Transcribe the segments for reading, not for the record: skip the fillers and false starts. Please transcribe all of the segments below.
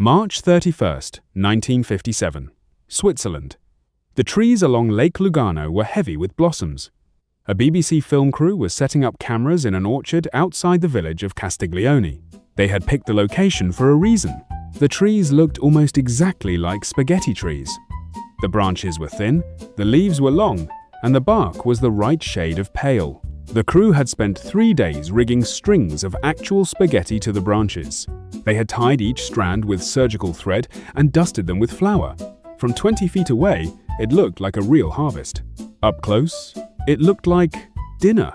March 31st, 1957. Switzerland. The trees along Lake Lugano were heavy with blossoms. A BBC film crew was setting up cameras in an orchard outside the village of Castiglione. They had picked the location for a reason. The trees looked almost exactly like spaghetti trees. The branches were thin, the leaves were long, and the bark was the right shade of pale. The crew had spent 3 days rigging strings of actual spaghetti to the branches. They had tied each strand with surgical thread and dusted them with flour. From 20 feet away, it looked like a real harvest. Up close, it looked like dinner.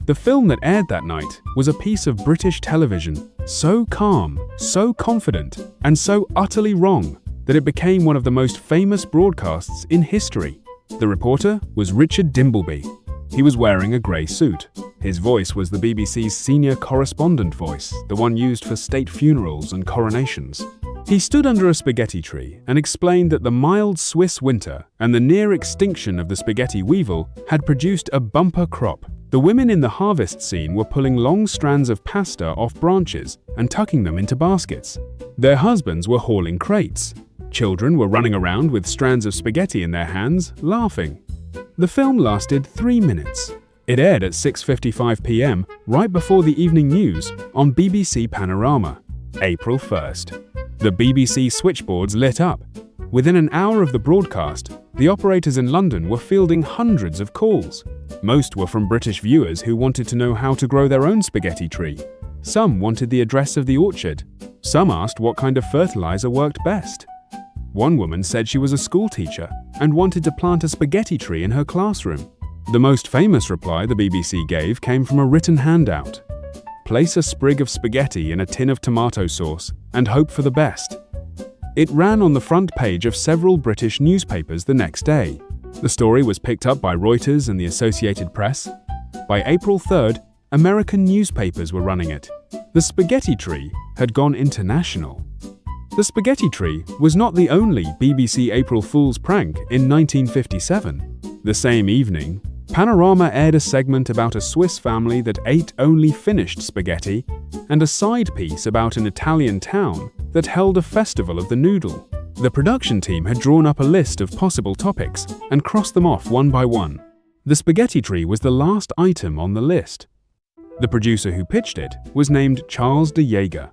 The film that aired that night was a piece of British television, so calm, so confident, and so utterly wrong that it became one of the most famous broadcasts in history. The reporter was Richard Dimbleby. He was wearing a grey suit. His voice was the BBC's senior correspondent voice, the one used for state funerals and coronations. He stood under a spaghetti tree and explained that the mild Swiss winter and the near extinction of the spaghetti weevil had produced a bumper crop. The women in the harvest scene were pulling long strands of pasta off branches and tucking them into baskets. Their husbands were hauling crates. Children were running around with strands of spaghetti in their hands, laughing. The film lasted 3 minutes. It aired at 6:55 p.m. right before the evening news on BBC Panorama, April 1st. The BBC switchboards lit up. Within an hour of the broadcast, the operators in London were fielding hundreds of calls. Most were from British viewers who wanted to know how to grow their own spaghetti tree. Some wanted the address of the orchard. Some asked what kind of fertilizer worked best. One woman said she was a school teacher and wanted to plant a spaghetti tree in her classroom. The most famous reply the BBC gave came from a written handout. Place a sprig of spaghetti in a tin of tomato sauce and hope for the best. It ran on the front page of several British newspapers the next day. The story was picked up by Reuters and the Associated Press. By April 3rd, American newspapers were running it. The spaghetti tree had gone international. The spaghetti tree was not the only BBC April Fool's prank in 1957. The same evening, Panorama aired a segment about a Swiss family that ate only finished spaghetti and a side piece about an Italian town that held a festival of the noodle. The production team had drawn up a list of possible topics and crossed them off one by one. The spaghetti tree was the last item on the list. The producer who pitched it was named Charles de Jager.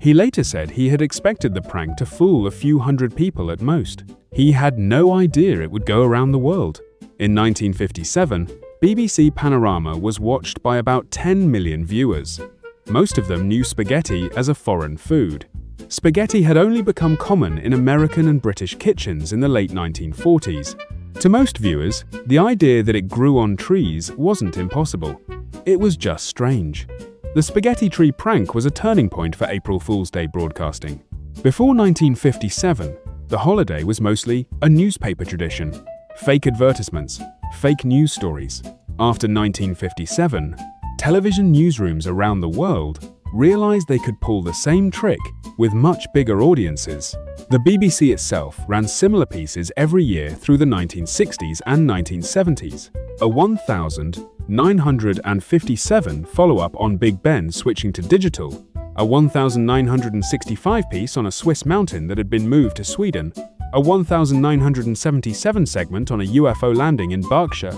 He later said he had expected the prank to fool a few hundred people at most. He had no idea it would go around the world. In 1957, BBC Panorama was watched by about 10 million viewers. Most of them knew spaghetti as a foreign food. Spaghetti had only become common in American and British kitchens in the late 1940s. To most viewers, the idea that it grew on trees wasn't impossible. It was just strange. The spaghetti tree prank was a turning point for April Fool's Day broadcasting. Before 1957, the holiday was mostly a newspaper tradition. Fake advertisements, fake news stories. After 1957, television newsrooms around the world realized they could pull the same trick with much bigger audiences. The BBC itself ran similar pieces every year through the 1960s and 1970s. A 1957 follow-up on Big Ben switching to digital, a 1965 piece on a Swiss mountain that had been moved to Sweden, a 1977 segment on a UFO landing in Berkshire.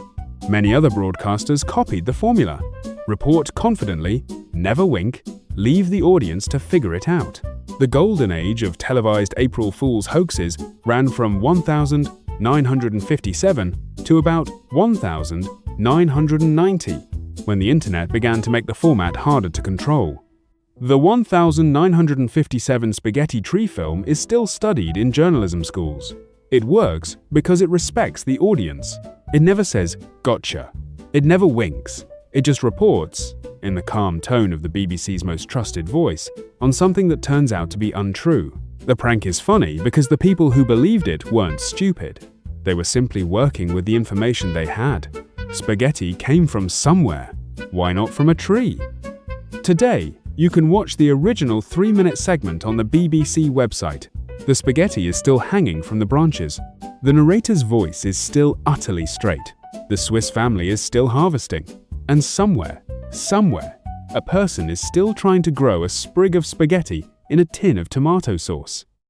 Many other broadcasters copied the formula. Report confidently, never wink, leave the audience to figure it out. The golden age of televised April Fool's hoaxes ran from 1957 to about 1990, when the internet began to make the format harder to control. The 1957 spaghetti tree film is still studied in journalism schools. It works because it respects the audience. It never says, "Gotcha." It never winks. It just reports, in the calm tone of the BBC's most trusted voice, on something that turns out to be untrue. The prank is funny because the people who believed it weren't stupid. They were simply working with the information they had. Spaghetti came from somewhere. Why not from a tree? Today, you can watch the original 3-minute segment on the BBC website. The spaghetti is still hanging from the branches. The narrator's voice is still utterly straight. The Swiss family is still harvesting. And somewhere, a person is still trying to grow a sprig of spaghetti in a tin of tomato sauce.